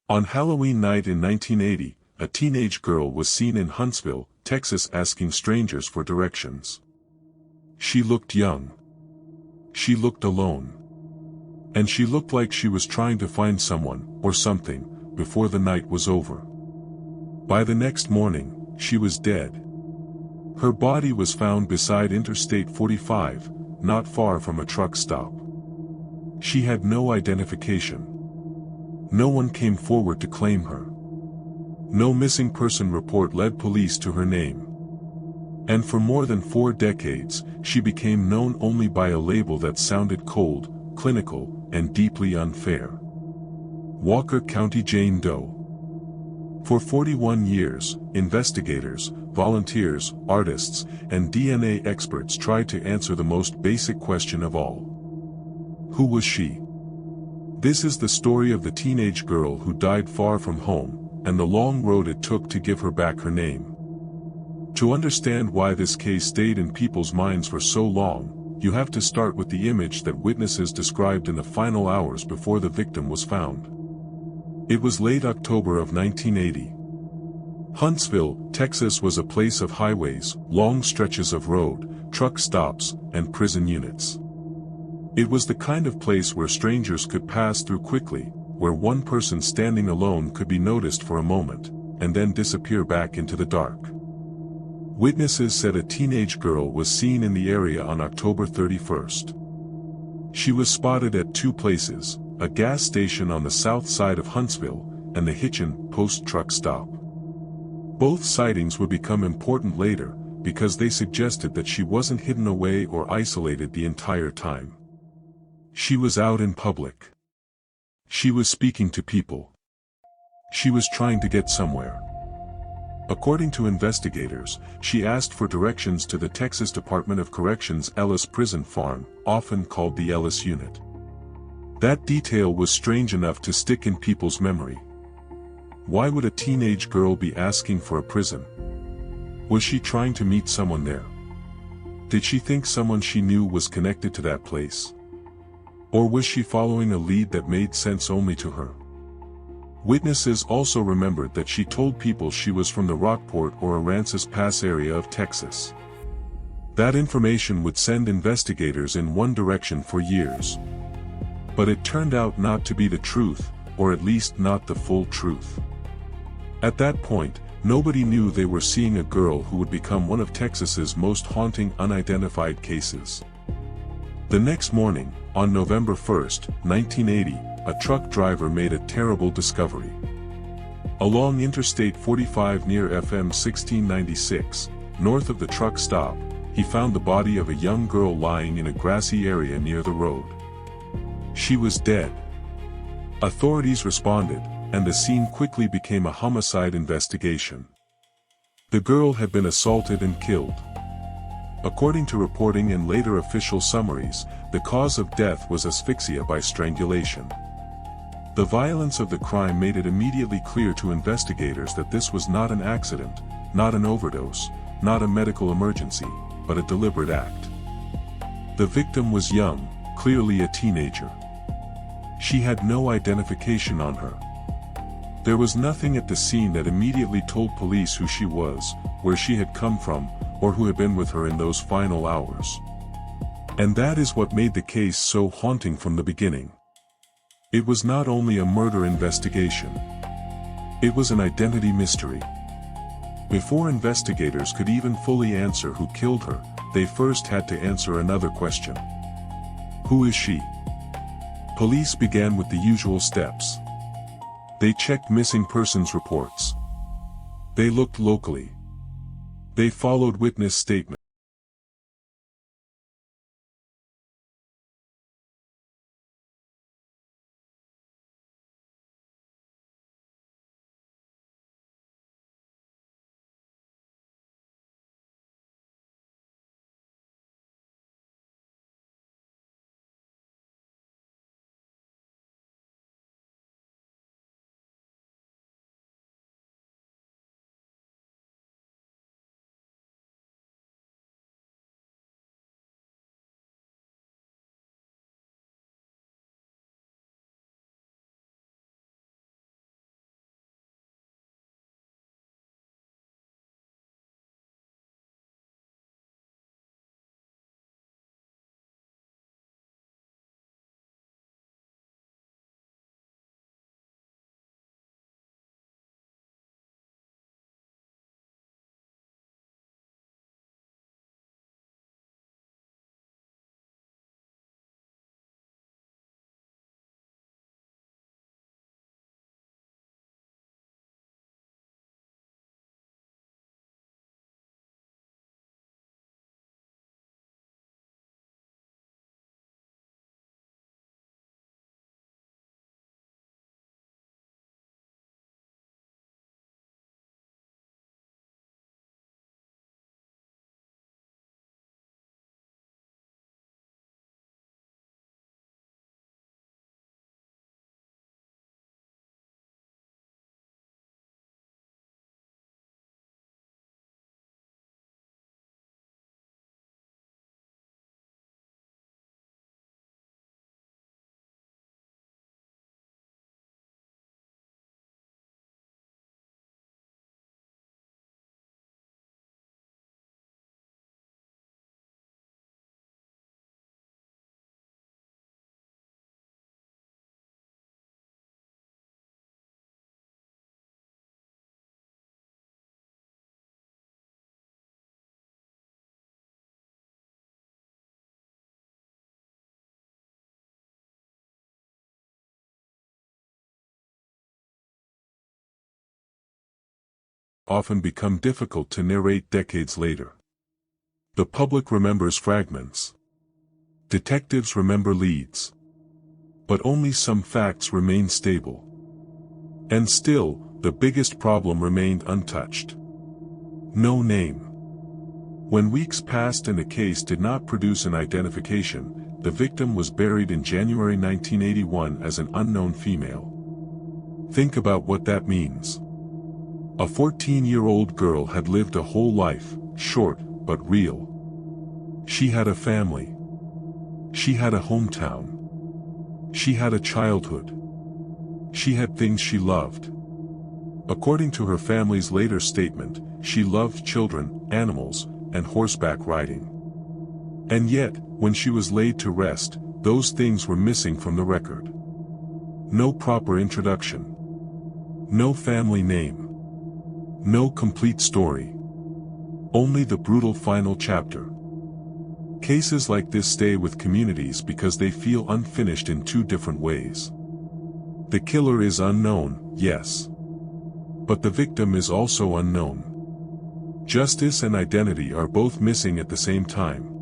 On Halloween night in 1980, a teenage girl was seen in Huntsville, Texas asking strangers for directions. She looked young. She looked alone. And she looked like she was trying to find someone, or something, before the night was over. By the next morning, she was dead. Her body was found beside Interstate 45, not far from a truck stop. She had no identification. No one came forward to claim her. No missing person report led police to her name. And for more than 4 decades, she became known only by a label that sounded cold, clinical, and deeply unfair. Walker County Jane Doe. For 41 years, investigators, volunteers, artists, and DNA experts tried to answer the most basic question of all. Who was she? This is the story of the teenage girl who died far from home, and the long road it took to give her back her name. To understand why this case stayed in people's minds for so long, you have to start with the image that witnesses described in the final hours before the victim was found. It was late October of 1980. Huntsville, Texas was a place of highways, long stretches of road, truck stops, and prison units. It was the kind of place where strangers could pass through quickly, where one person standing alone could be noticed for a moment, and then disappear back into the dark. Witnesses said a teenage girl was seen in the area on October 31st. She was spotted at 2 places, a gas station on the south side of Huntsville, and the Hitchin Post truck stop. Both sightings would become important later, because they suggested that she wasn't hidden away or isolated the entire time. She was out in public. She was speaking to people. She was trying to get somewhere. According to investigators, she asked for directions to the Texas Department of Corrections Ellis Prison Farm, often called the Ellis Unit. That detail was strange enough to stick in people's memory. Why would a teenage girl be asking for a prison? Was she trying to meet someone there? Did she think someone she knew was connected to that place? Or was she following a lead that made sense only to her? Witnesses also remembered that she told people she was from the Rockport or Aransas Pass area of Texas. That information would send investigators in one direction for years. But it turned out not to be the truth, or at least not the full truth. At that point, nobody knew they were seeing a girl who would become one of Texas's most haunting unidentified cases. The next morning, on November 1, 1980, a truck driver made a terrible discovery. Along Interstate 45 near FM 1696, north of the truck stop, he found the body of a young girl lying in a grassy area near the road. She was dead. Authorities responded, and the scene quickly became a homicide investigation. The girl had been assaulted and killed. According to reporting and later official summaries, the cause of death was asphyxia by strangulation. The violence of the crime made it immediately clear to investigators that this was not an accident, not an overdose, not a medical emergency, but a deliberate act. The victim was young, clearly a teenager. She had no identification on her. There was nothing at the scene that immediately told police who she was, where she had come from, or who had been with her in those final hours. And that is what made the case so haunting from the beginning. It was not only a murder investigation. It was an identity mystery. Before investigators could even fully answer who killed her, they first had to answer another question. Who is she? Police began with the usual steps. They checked missing persons reports. They looked locally. They followed witness statements. often become difficult to narrate decades later. The public remembers fragments. Detectives remember leads. But only some facts remain stable. And still, the biggest problem remained untouched. No name. When weeks passed and the case did not produce an identification, the victim was buried in January 1981 as an unknown female. Think about what that means. A 14-year-old girl had lived a whole life, short, but real. She had a family. She had a hometown. She had a childhood. She had things she loved. According to her family's later statement, she loved children, animals, and horseback riding. And yet, when she was laid to rest, those things were missing from the record. No proper introduction. No family name. No complete story. Only the brutal final chapter. Cases like this stay with communities because they feel unfinished in two different ways. The killer is unknown, yes. But the victim is also unknown. Justice and identity are both missing at the same time.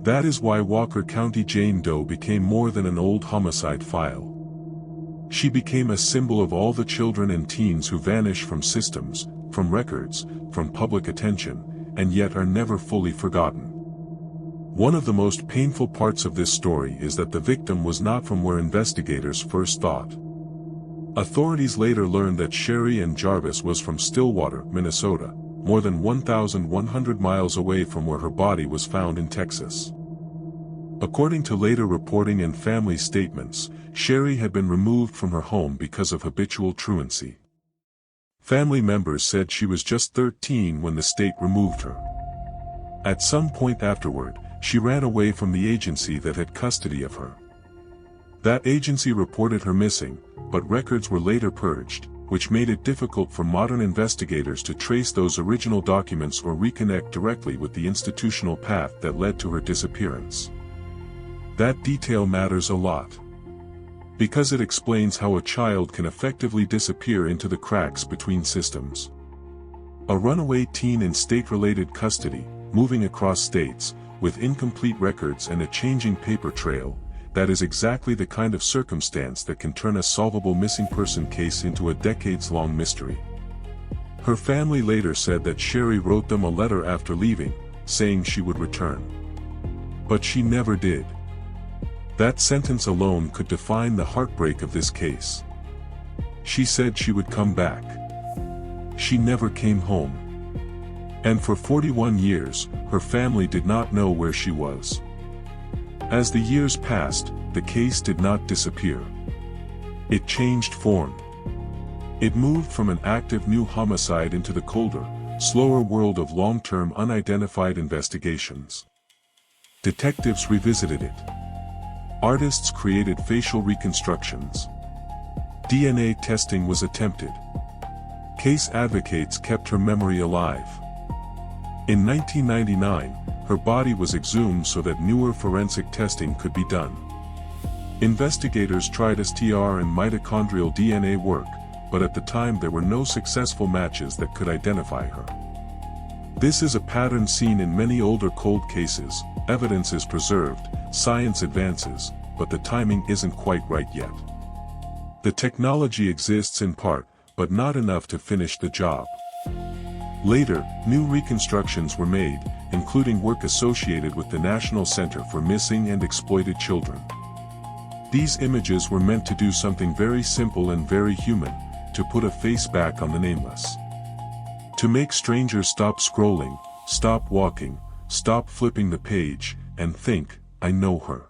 That is why Walker County Jane Doe became more than an old homicide file. She became a symbol of all the children and teens who vanish from systems, from records, from public attention, and yet are never fully forgotten. One of the most painful parts of this story is that the victim was not from where investigators first thought. Authorities later learned that Sherri Ann Jarvis was from Stillwater, Minnesota, more than 1,100 miles away from where her body was found in Texas. According to later reporting and family statements, Sherri had been removed from her home because of habitual truancy. Family members said she was just 13 when the state removed her. At some point afterward, she ran away from the agency that had custody of her. That agency reported her missing, but records were later purged, which made it difficult for modern investigators to trace those original documents or reconnect directly with the institutional path that led to her disappearance. That detail matters a lot. Because it explains how a child can effectively disappear into the cracks between systems. A runaway teen in state-related custody, moving across states, with incomplete records and a changing paper trail, that is exactly the kind of circumstance that can turn a solvable missing person case into a decades-long mystery. Her family later said that Sherri wrote them a letter after leaving, saying she would return. But she never did. That sentence alone could define the heartbreak of this case. She said she would come back. She never came home. And for 41 years, her family did not know where she was. As the years passed, the case did not disappear. It changed form. It moved from an active new homicide into the colder, slower world of long-term unidentified investigations. Detectives revisited it. Artists created facial reconstructions. DNA testing was attempted. Case advocates kept her memory alive. In 1999, her body was exhumed so that newer forensic testing could be done. Investigators tried STR and mitochondrial DNA work, but at the time there were no successful matches that could identify her. This is a pattern seen in many older cold cases. Evidence is preserved, science advances, but the timing isn't quite right yet. The technology exists in part, but not enough to finish the job. Later, new reconstructions were made, including work associated with the National Center for Missing and Exploited Children. These images were meant to do something very simple and very human, to put a face back on the nameless. To make strangers stop scrolling, stop walking, stop flipping the page, and think, I know her.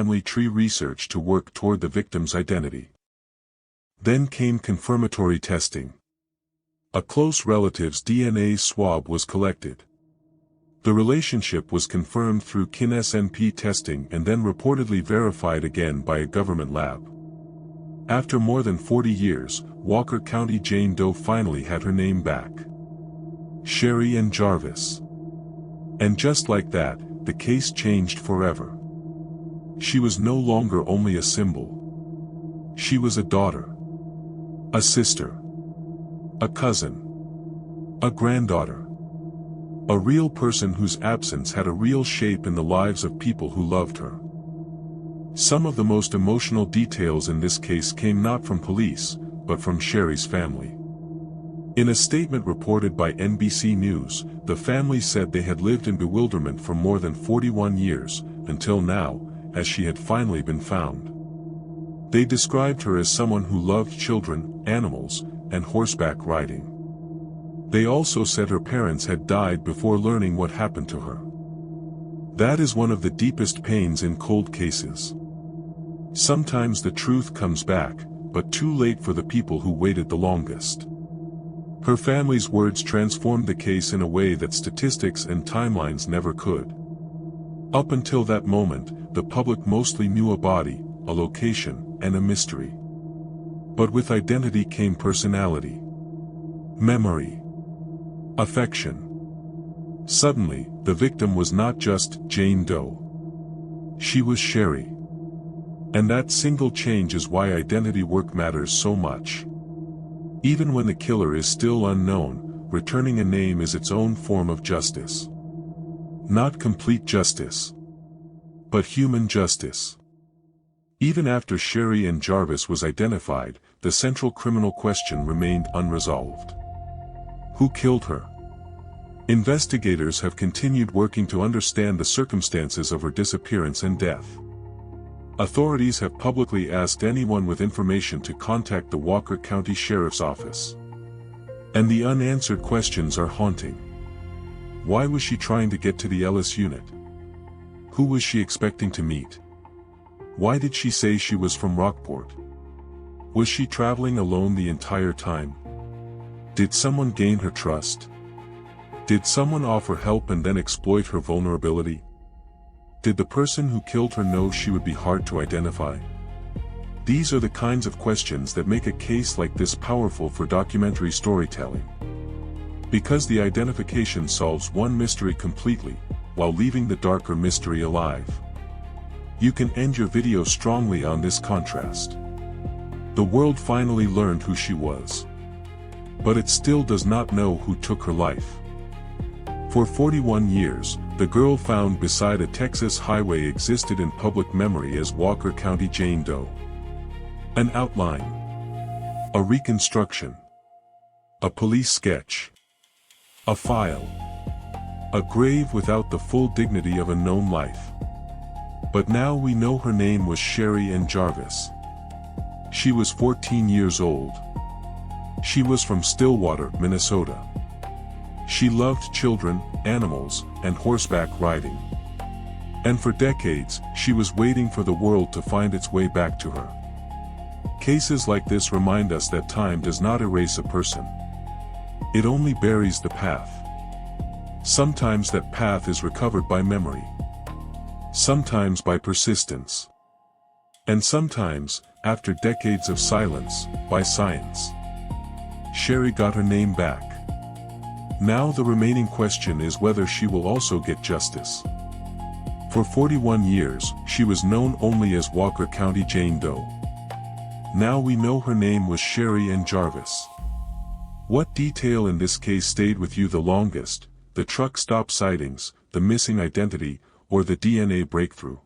family tree research to work toward the victim's identity. Then came confirmatory testing. A close relative's DNA swab was collected. The relationship was confirmed through kin-SNP testing and then reportedly verified again by a government lab. After more than 40 years, Walker County Jane Doe finally had her name back. Sherri Ann Jarvis. And just like that, the case changed forever. She was no longer only a symbol. She was a daughter, a sister, a cousin, a granddaughter. A real person whose absence had a real shape in the lives of people who loved her. Some of the most emotional details in this case came not from police, but from Sherri's family. In a statement reported by NBC News, the family said they had lived in bewilderment for more than 41 years, until now, as she had finally been found. They described her as someone who loved children, animals, and horseback riding. They also said her parents had died before learning what happened to her. That is one of the deepest pains in cold cases. Sometimes the truth comes back, but too late for the people who waited the longest. Her family's words transformed the case in a way that statistics and timelines never could. Up until that moment, the public mostly knew a body, a location, and a mystery. But with identity came personality, memory, affection. Suddenly, the victim was not just Jane Doe. She was Sherri. And that single change is why identity work matters so much. Even when the killer is still unknown, returning a name is its own form of justice. Not complete justice, but human justice. Even after Sherri Ann Jarvis was identified, the central criminal question remained unresolved. Who killed her? Investigators have continued working to understand the circumstances of her disappearance and death. Authorities have publicly asked anyone with information to contact the Walker County Sheriff's Office. And the unanswered questions are haunting. Why was she trying to get to the Ellis unit? Who was she expecting to meet? Why did she say she was from Rockport? Was she traveling alone the entire time? Did someone gain her trust? Did someone offer help and then exploit her vulnerability? Did the person who killed her know she would be hard to identify? These are the kinds of questions that make a case like this powerful for documentary storytelling. Because the identification solves one mystery completely, while leaving the darker mystery alive. You can end your video strongly on this contrast. The world finally learned who she was. But it still does not know who took her life. For 41 years, the girl found beside a Texas highway existed in public memory as Walker County Jane Doe. An outline. A reconstruction. A police sketch. A file. A grave without the full dignity of a known life. But now we know her name was Sherri Ann Jarvis. She was 14 years old. She was from Stillwater, Minnesota. She loved children, animals, and horseback riding. And for decades, she was waiting for the world to find its way back to her. Cases like this remind us that time does not erase a person. It only buries the path. Sometimes that path is recovered by memory. Sometimes by persistence. And sometimes, after decades of silence, by science. Sherri got her name back. Now the remaining question is whether she will also get justice. For 41 years, she was known only as Walker County Jane Doe. Now we know her name was Sherri Ann Jarvis. What detail in this case stayed with you the longest? The truck stop sightings, the missing identity, or the DNA breakthrough?